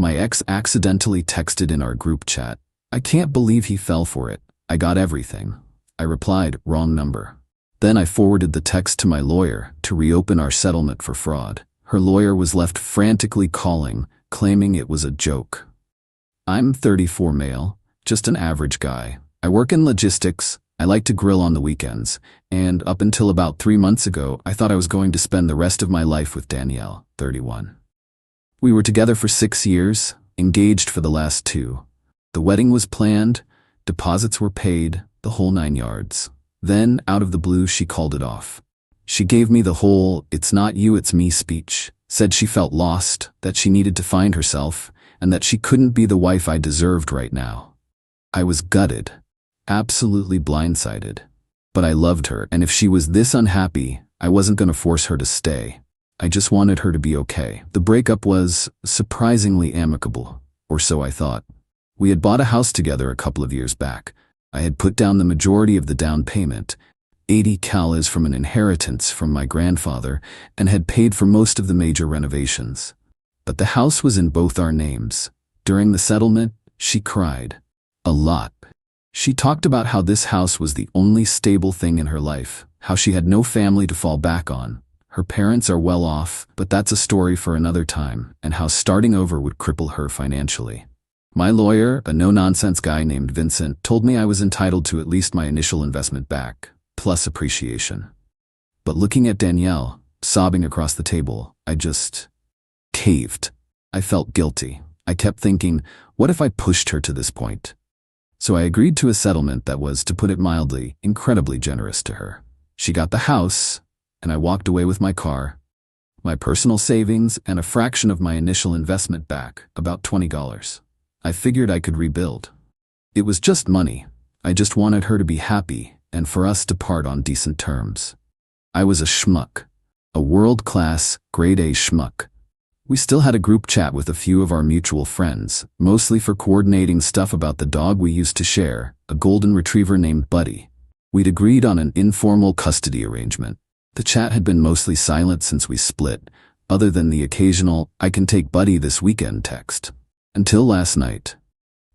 My ex accidentally texted in our group chat. I can't believe he fell for it. I got everything. I replied, wrong number. Then I forwarded the text to my lawyer to reopen our settlement for fraud. Her lawyer was left frantically calling, claiming it was a joke. I'm 34 male, just an average guy. I work in logistics. I like to grill on the weekends. And up until about 3 months ago, I thought I was going to spend the rest of my life with Danielle, 31. We were together for 6 years, engaged for the last 2. The wedding was planned, deposits were paid, the whole 9 yards. Then, out of the blue, she called it off. She gave me the whole, "it's not you, it's me" speech, said she felt lost, that she needed to find herself, and that she couldn't be the wife I deserved right now. I was gutted, absolutely blindsided. But I loved her, and if she was this unhappy, I wasn't going to force her to stay. I just wanted her to be okay. The breakup was surprisingly amicable, or so I thought. We had bought a house together a couple of years back. I had put down the majority of the down payment, 80 CALs from an inheritance from my grandfather, and had paid for most of the major renovations. But the house was in both our names. During the settlement, she cried. A lot. She talked about how this house was the only stable thing in her life, how she had no family to fall back on. Her parents are well off, but that's a story for another time, and how starting over would cripple her financially. My lawyer, a no-nonsense guy named Vincent, told me I was entitled to at least my initial investment back, plus appreciation. But looking at Danielle, sobbing across the table, I just caved. I felt guilty. I kept thinking, what if I pushed her to this point? So I agreed to a settlement that was, to put it mildly, incredibly generous to her. She got the house, and I walked away with my car, my personal savings, and a fraction of my initial investment back, about $20. I figured I could rebuild. It was just money. I just wanted her to be happy, and for us to part on decent terms. I was a schmuck. A world-class, grade-A schmuck. We still had a group chat with a few of our mutual friends, mostly for coordinating stuff about the dog we used to share, a golden retriever named Buddy. We'd agreed on an informal custody arrangement. The chat had been mostly silent since we split, other than the occasional, "I can take Buddy this weekend" text. Until last night.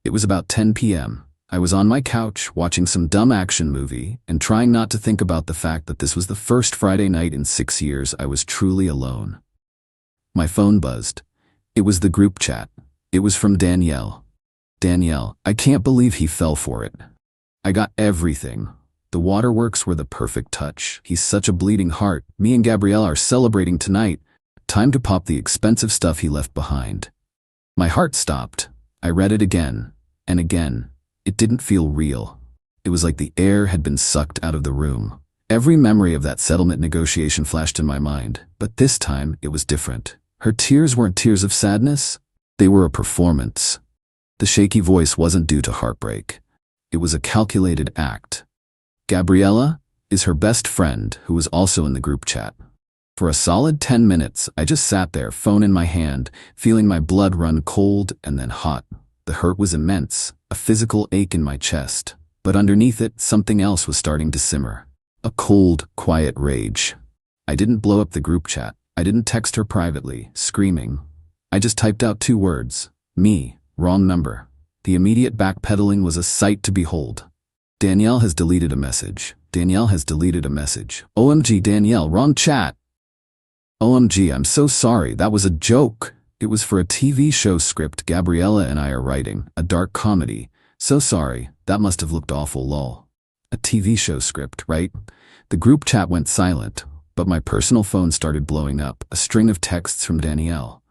It was about 10 p.m. I was on my couch watching some dumb action movie and trying not to think about the fact that this was the first Friday night in 6 years I was truly alone. My phone buzzed. It was the group chat. It was from Danielle. Danielle, I can't believe he fell for it. I got everything. The waterworks were the perfect touch. He's such a bleeding heart. Me and Gabrielle are celebrating tonight. Time to pop the expensive stuff he left behind. My heart stopped. I read it again, and again. It didn't feel real. It was like the air had been sucked out of the room. Every memory of that settlement negotiation flashed in my mind, but this time it was different. Her tears weren't tears of sadness. They were a performance. The shaky voice wasn't due to heartbreak. It was a calculated act. Gabriella is her best friend, who was also in the group chat. For a solid 10 minutes, I just sat there, phone in my hand, feeling my blood run cold and then hot. The hurt was immense, a physical ache in my chest. But underneath it, something else was starting to simmer. A cold, quiet rage. I didn't blow up the group chat. I didn't text her privately, screaming. I just typed out 2 words. Me, wrong number. The immediate backpedaling was a sight to behold. Danielle has deleted a message. Danielle has deleted a message. OMG, Danielle, wrong chat. OMG, I'm so sorry, that was a joke. It was for a TV show script Gabriella and I are writing, a dark comedy. So sorry, that must have looked awful, lol. A TV show script, right? The group chat went silent, but my personal phone started blowing up, a string of texts from Danielle.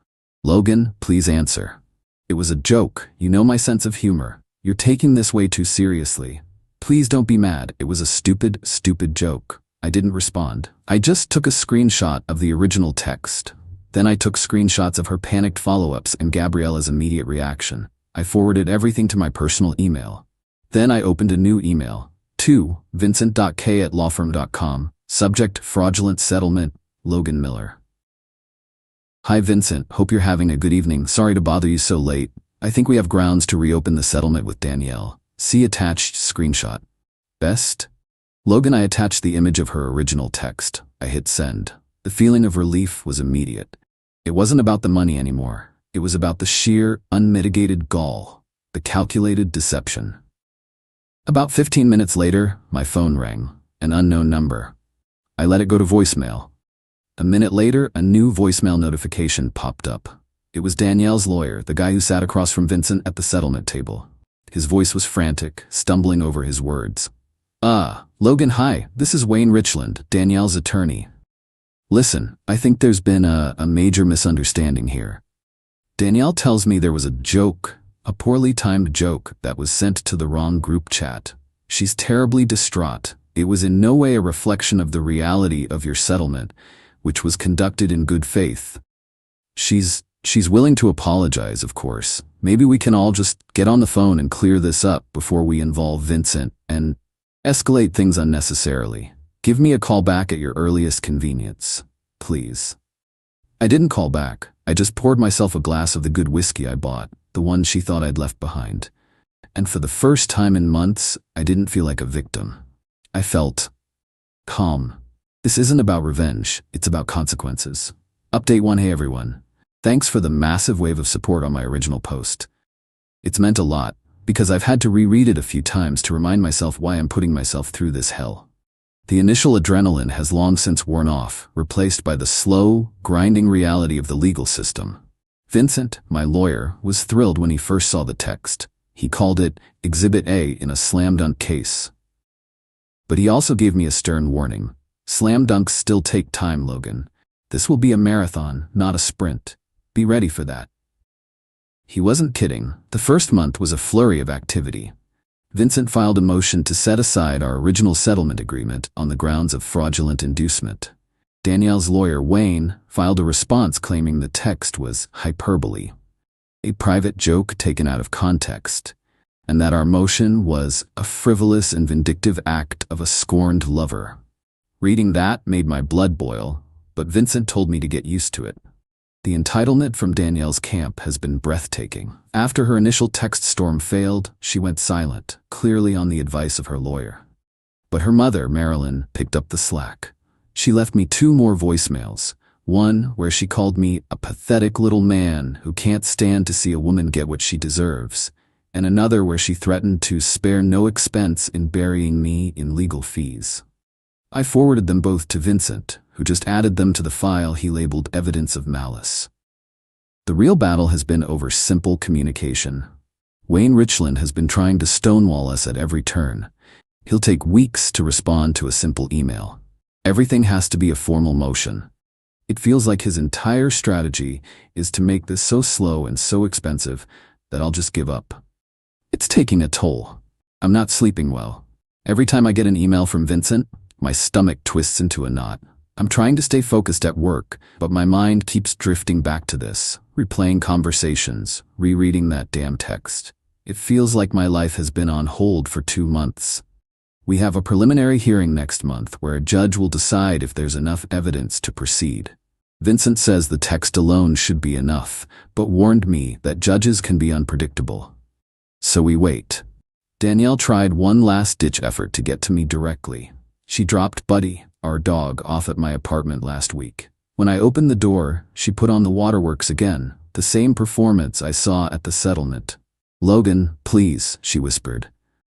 Logan, please answer. It was a joke, you know my sense of humor. You're taking this way too seriously. Please don't be mad, it was a stupid, stupid joke. I didn't respond. I just took a screenshot of the original text. Then I took screenshots of her panicked follow-ups and Gabriella's immediate reaction. I forwarded everything to my personal email. Then I opened a new email. To vincent.k@lawfirm.com. Subject, fraudulent settlement, Logan Miller. Hi Vincent, hope you're having a good evening. Sorry to bother you so late. I think we have grounds to reopen the settlement with Danielle. See attached screenshot. Best? Logan, I attached the image of her original text. I hit send. The feeling of relief was immediate. It wasn't about the money anymore. It was about the sheer, unmitigated gall, the calculated deception. About 15 minutes later, my phone rang, an unknown number. I let it go to voicemail. A minute later, a new voicemail notification popped up. It was Danielle's lawyer, the guy who sat across from Vincent at the settlement table. His voice was frantic, stumbling over his words. Logan, hi, this is Wayne Richland, Danielle's attorney. Listen, I think there's been a major misunderstanding here. Danielle tells me there was a joke, a poorly timed joke that was sent to the wrong group chat. She's terribly distraught. It was in no way a reflection of the reality of your settlement, which was conducted in good faith. She's willing to apologize, of course. Maybe we can all just get on the phone and clear this up before we involve Vincent and escalate things unnecessarily. Give me a call back at your earliest convenience, please. I didn't call back. I just poured myself a glass of the good whiskey I bought, the one she thought I'd left behind. And for the first time in months, I didn't feel like a victim. I felt calm. This isn't about revenge, it's about consequences. Update 1. Hey everyone. Thanks for the massive wave of support on my original post. It's meant a lot, because I've had to reread it a few times to remind myself why I'm putting myself through this hell. The initial adrenaline has long since worn off, replaced by the slow, grinding reality of the legal system. Vincent, my lawyer, was thrilled when he first saw the text. He called it Exhibit A in a slam dunk case. But he also gave me a stern warning. Slam dunks still take time, Logan. This will be a marathon, not a sprint. Be ready for that. He wasn't kidding. The first month was a flurry of activity. Vincent filed a motion to set aside our original settlement agreement on the grounds of fraudulent inducement. Danielle's lawyer, Wayne, filed a response claiming the text was hyperbole, a private joke taken out of context, and that our motion was a frivolous and vindictive act of a scorned lover. Reading that made my blood boil, but Vincent told me to get used to it. The entitlement from Danielle's camp has been breathtaking. After her initial text storm failed, she went silent, clearly on the advice of her lawyer. But her mother, Marilyn, picked up the slack. She left me 2 more voicemails, one where she called me a pathetic little man who can't stand to see a woman get what she deserves, and another where she threatened to spare no expense in burying me in legal fees. I forwarded them both to Vincent, who just added them to the file he labeled evidence of malice. The real battle has been over simple communication. Wayne Richland has been trying to stonewall us at every turn. He'll take weeks to respond to a simple email. Everything has to be a formal motion. It feels like his entire strategy is to make this so slow and so expensive that I'll just give up. It's taking a toll. I'm not sleeping well. Every time I get an email from Vincent, my stomach twists into a knot. I'm trying to stay focused at work, but my mind keeps drifting back to this, replaying conversations, rereading that damn text. It feels like my life has been on hold for 2 months. We have a preliminary hearing next month where a judge will decide if there's enough evidence to proceed. Vincent says the text alone should be enough, but warned me that judges can be unpredictable. So we wait. Danielle tried one last-ditch effort to get to me directly. She dropped Buddy, our dog, off at my apartment last week. When I opened the door, she put on the waterworks again, the same performance I saw at the settlement. "Logan, please," she whispered.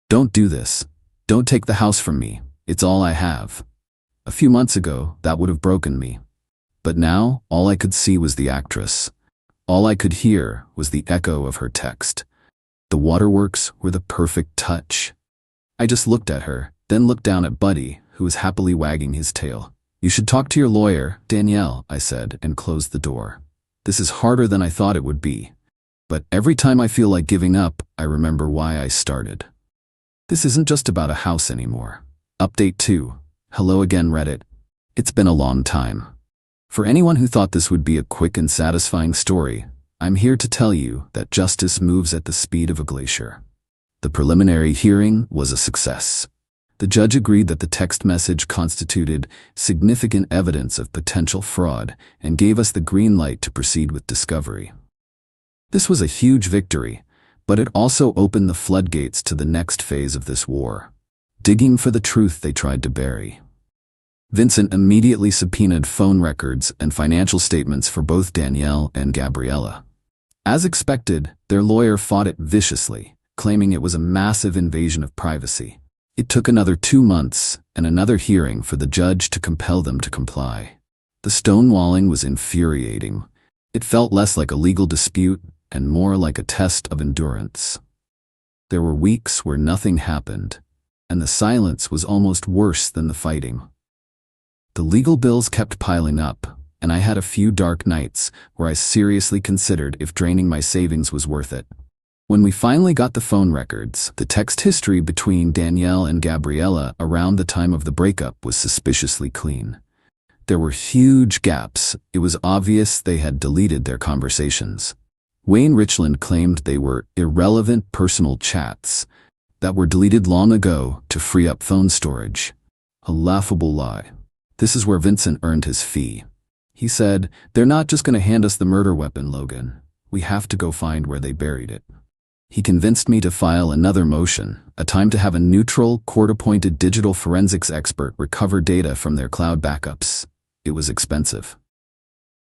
"Don't do this. Don't take the house from me. It's all I have." A few months ago, that would have broken me. But now, all I could see was the actress. All I could hear was the echo of her text. The waterworks were the perfect touch. I just looked at her, then looked down at Buddy, who was happily wagging his tail. "You should talk to your lawyer, Danielle," I said, and closed the door. This is harder than I thought it would be. But every time I feel like giving up, I remember why I started. This isn't just about a house anymore. Update 2. Hello again, Reddit. It's been a long time. For anyone who thought this would be a quick and satisfying story, I'm here to tell you that justice moves at the speed of a glacier. The preliminary hearing was a success. The judge agreed that the text message constituted significant evidence of potential fraud and gave us the green light to proceed with discovery. This was a huge victory, but it also opened the floodgates to the next phase of this war, digging for the truth they tried to bury. Vincent immediately subpoenaed phone records and financial statements for both Danielle and Gabriella. As expected, their lawyer fought it viciously, claiming it was a massive invasion of privacy. It took another 2 months and another hearing for the judge to compel them to comply. The stonewalling was infuriating. It felt less like a legal dispute and more like a test of endurance. There were weeks where nothing happened, and the silence was almost worse than the fighting. The legal bills kept piling up, and I had a few dark nights where I seriously considered if draining my savings was worth it. When we finally got the phone records, the text history between Danielle and Gabriella around the time of the breakup was suspiciously clean. There were huge gaps. It was obvious they had deleted their conversations. Wayne Richland claimed they were irrelevant personal chats that were deleted long ago to free up phone storage. A laughable lie. This is where Vincent earned his fee. He said, "They're not just going to hand us the murder weapon, Logan. We have to go find where they buried it." He convinced me to file another motion, a time to have a neutral, court-appointed digital forensics expert recover data from their cloud backups. It was expensive.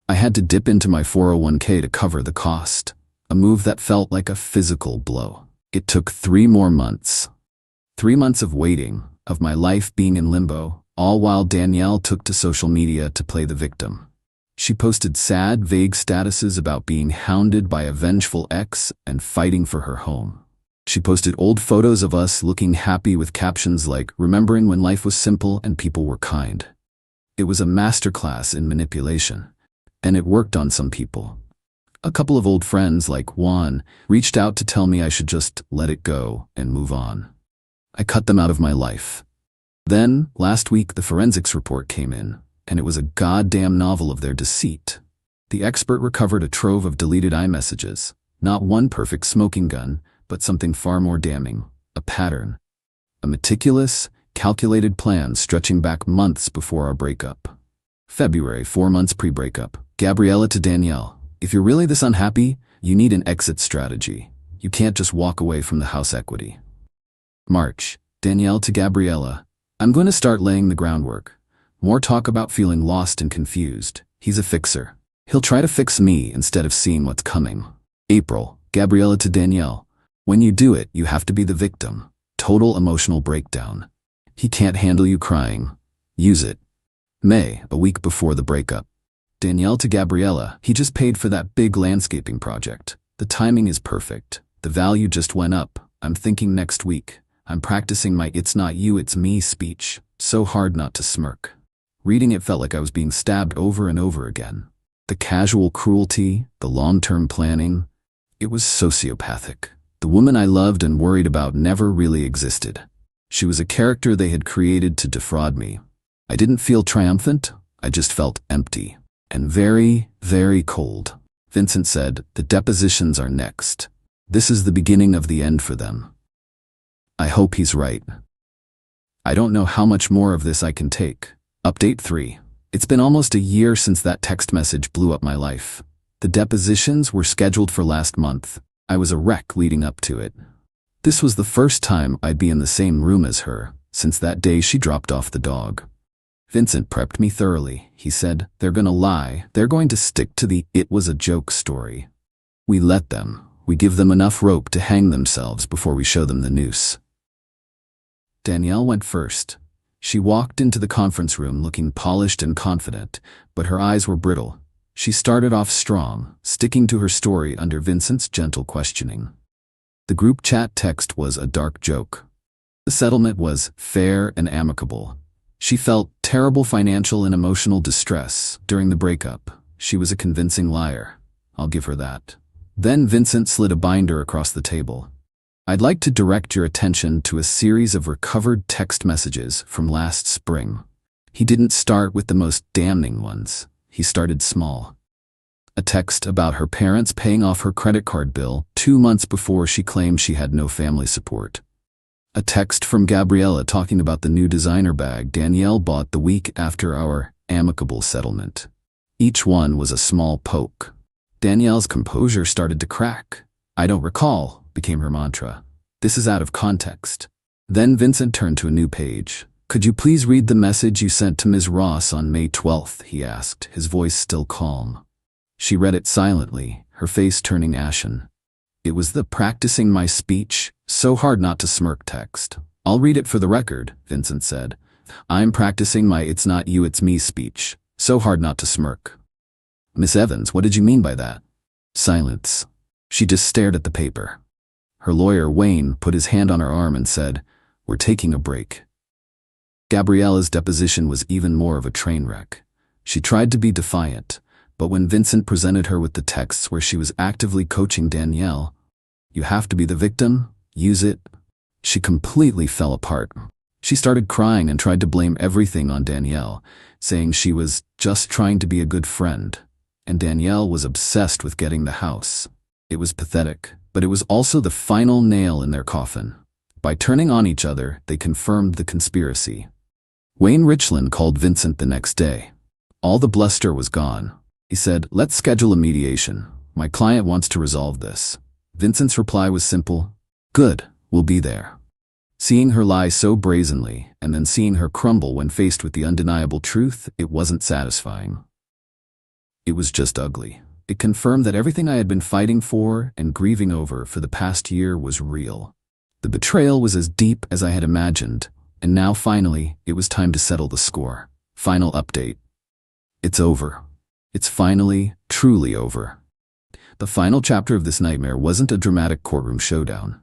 I had to dip into my 401k to cover the cost, a move that felt like a physical blow. It took 3 more months. 3 months of waiting, of my life being in limbo, all while Danielle took to social media to play the victim. She posted sad, vague statuses about being hounded by a vengeful ex and fighting for her home. She posted old photos of us looking happy with captions like, "Remembering when life was simple and people were kind." It was a masterclass in manipulation, and it worked on some people. A couple of old friends like Juan reached out to tell me I should just let it go and move on. I cut them out of my life. Then, last week, the forensics report came in, and it was a goddamn novel of their deceit. The expert recovered a trove of deleted iMessages, not one perfect smoking gun, but something far more damning, a pattern. A meticulous, calculated plan stretching back months before our breakup. February, 4 months pre-breakup. Gabriella to Danielle, "If you're really this unhappy, you need an exit strategy. You can't just walk away from the house equity." March, Danielle to Gabriella, "I'm going to start laying the groundwork. More talk about feeling lost and confused. He's a fixer. He'll try to fix me instead of seeing what's coming." April, Gabriella to Danielle, "When you do it, you have to be the victim. Total emotional breakdown. He can't handle you crying. Use it." May, a week before the breakup. Danielle to Gabriella, "He just paid for that big landscaping project. The timing is perfect. The value just went up. I'm thinking next week. I'm practicing my 'it's not you, it's me' speech. So hard not to smirk." Reading it felt like I was being stabbed over and over again. The casual cruelty, the long-term planning. It was sociopathic. The woman I loved and worried about never really existed. She was a character they had created to defraud me. I didn't feel triumphant, I just felt empty. And very, very cold. Vincent said, "The depositions are next. This is the beginning of the end for them." I hope he's right. I don't know how much more of this I can take. Update 3. It's been almost a year since that text message blew up my life. The depositions were scheduled for last month. I was a wreck leading up to it. This was the first time I'd be in the same room as her, since that day she dropped off the dog. Vincent prepped me thoroughly. He said, "They're gonna lie. They're going to stick to the 'it was a joke' story. We let them. We give them enough rope to hang themselves before we show them the noose." Danielle went first. She walked into the conference room looking polished and confident, but her eyes were brittle. She started off strong, sticking to her story under Vincent's gentle questioning. The group chat text was a dark joke. The settlement was fair and amicable. She felt terrible financial and emotional distress during the breakup. She was a convincing liar. I'll give her that. Then Vincent slid a binder across the table. "I'd like to direct your attention to a series of recovered text messages from last spring." He didn't start with the most damning ones. He started small. A text about her parents paying off her credit card bill 2 months before she claimed she had no family support. A text from Gabriella talking about the new designer bag Danielle bought the week after our amicable settlement. Each one was a small poke. Danielle's composure started to crack. "I don't recall," became her mantra. "This is out of context." Then Vincent turned to a new page. "Could you please read the message you sent to Ms. Ross on May 12th, he asked, his voice still calm. She read it silently, her face turning ashen. It was the practicing my speech, so hard not to smirk text. "I'll read it for the record," Vincent said. "I'm practicing my it's not you it's me speech, so hard not to smirk." "Miss Evans, what did you mean by that?" Silence. She just stared at the paper. Her lawyer, Wayne, put his hand on her arm and said, "We're taking a break." Gabriella's deposition was even more of a train wreck. She tried to be defiant, but when Vincent presented her with the texts where she was actively coaching Danielle, "You have to be the victim, use it," she completely fell apart. She started crying and tried to blame everything on Danielle, saying she was just trying to be a good friend, and Danielle was obsessed with getting the house. It was pathetic, but it was also the final nail in their coffin. By turning on each other, they confirmed the conspiracy. Wayne Richland called Vincent the next day. All the bluster was gone. He said, "Let's schedule a mediation. My client wants to resolve this." Vincent's reply was simple, "Good, we'll be there." Seeing her lie so brazenly, and then seeing her crumble when faced with the undeniable truth, it wasn't satisfying. It was just ugly. It confirmed that everything I had been fighting for and grieving over for the past year was real. The betrayal was as deep as I had imagined, and now finally, it was time to settle the score. Final update. It's over. It's finally, truly over. The final chapter of this nightmare wasn't a dramatic courtroom showdown.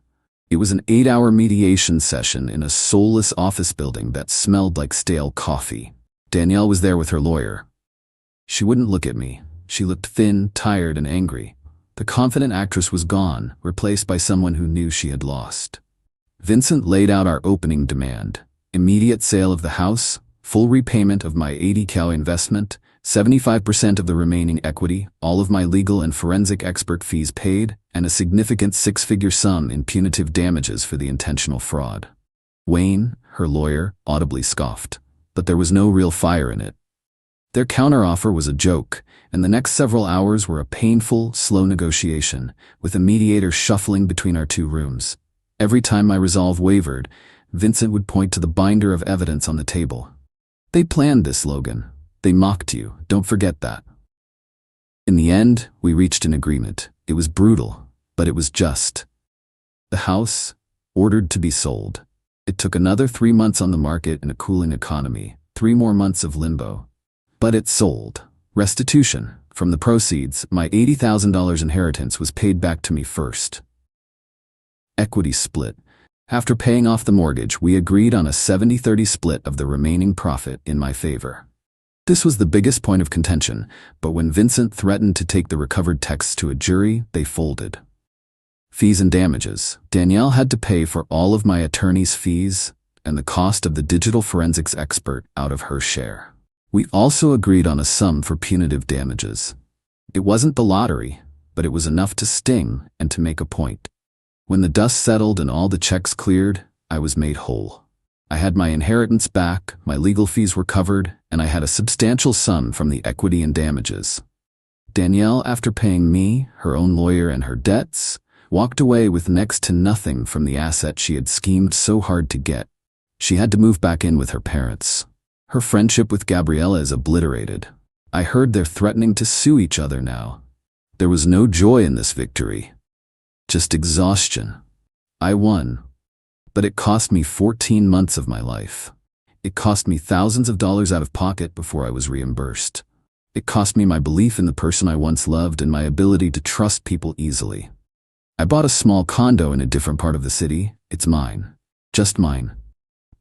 It was an 8-hour mediation session in a soulless office building that smelled like stale coffee. Danielle was there with her lawyer. She wouldn't look at me. She looked thin, tired, and angry. The confident actress was gone, replaced by someone who knew she had lost. Vincent laid out our opening demand: immediate sale of the house, full repayment of my $80,000 investment, 75% of the remaining equity, all of my legal and forensic expert fees paid, and a significant 6-figure sum in punitive damages for the intentional fraud. Wayne, her lawyer, audibly scoffed, but there was no real fire in it. Their counteroffer was a joke, and the next several hours were a painful, slow negotiation, with a mediator shuffling between our two rooms. Every time my resolve wavered, Vincent would point to the binder of evidence on the table. "They planned this, Logan. They mocked you. Don't forget that." In the end, we reached an agreement. It was brutal, but it was just. The house, ordered to be sold. It took another 3 months on the market in a cooling economy, 3 more months of limbo. But it sold. Restitution. From the proceeds, my $80,000 inheritance was paid back to me first. Equity split. After paying off the mortgage, we agreed on a 70-30 split of the remaining profit in my favor. This was the biggest point of contention, but when Vincent threatened to take the recovered texts to a jury, they folded. Fees and damages. Danielle had to pay for all of my attorney's fees and the cost of the digital forensics expert out of her share. We also agreed on a sum for punitive damages. It wasn't the lottery, but it was enough to sting and to make a point. When the dust settled and all the checks cleared, I was made whole. I had my inheritance back, my legal fees were covered, and I had a substantial sum from the equity and damages. Danielle, after paying me, her own lawyer, and her debts, walked away with next to nothing from the asset she had schemed so hard to get. She had to move back in with her parents. Her friendship with Gabriella is obliterated. I heard they're threatening to sue each other now. There was no joy in this victory. Just exhaustion. I won. But it cost me 14 months of my life. It cost me thousands of dollars out of pocket before I was reimbursed. It cost me my belief in the person I once loved and my ability to trust people easily. I bought a small condo in a different part of the city. It's mine. Just mine.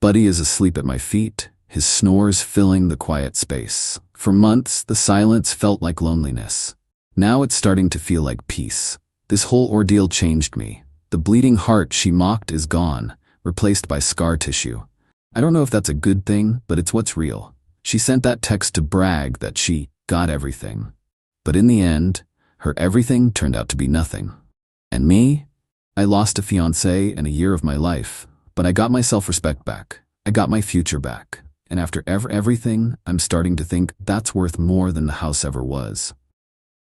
Buddy is asleep at my feet, his snores filling the quiet space. For months, the silence felt like loneliness. Now it's starting to feel like peace. This whole ordeal changed me. The bleeding heart she mocked is gone, replaced by scar tissue. I don't know if that's a good thing, but it's what's real. She sent that text to brag that she got everything. But in the end, her everything turned out to be nothing. And me? I lost a fiancé and a year of my life, but I got my self-respect back. I got my future back. And after everything, I'm starting to think that's worth more than the house ever was.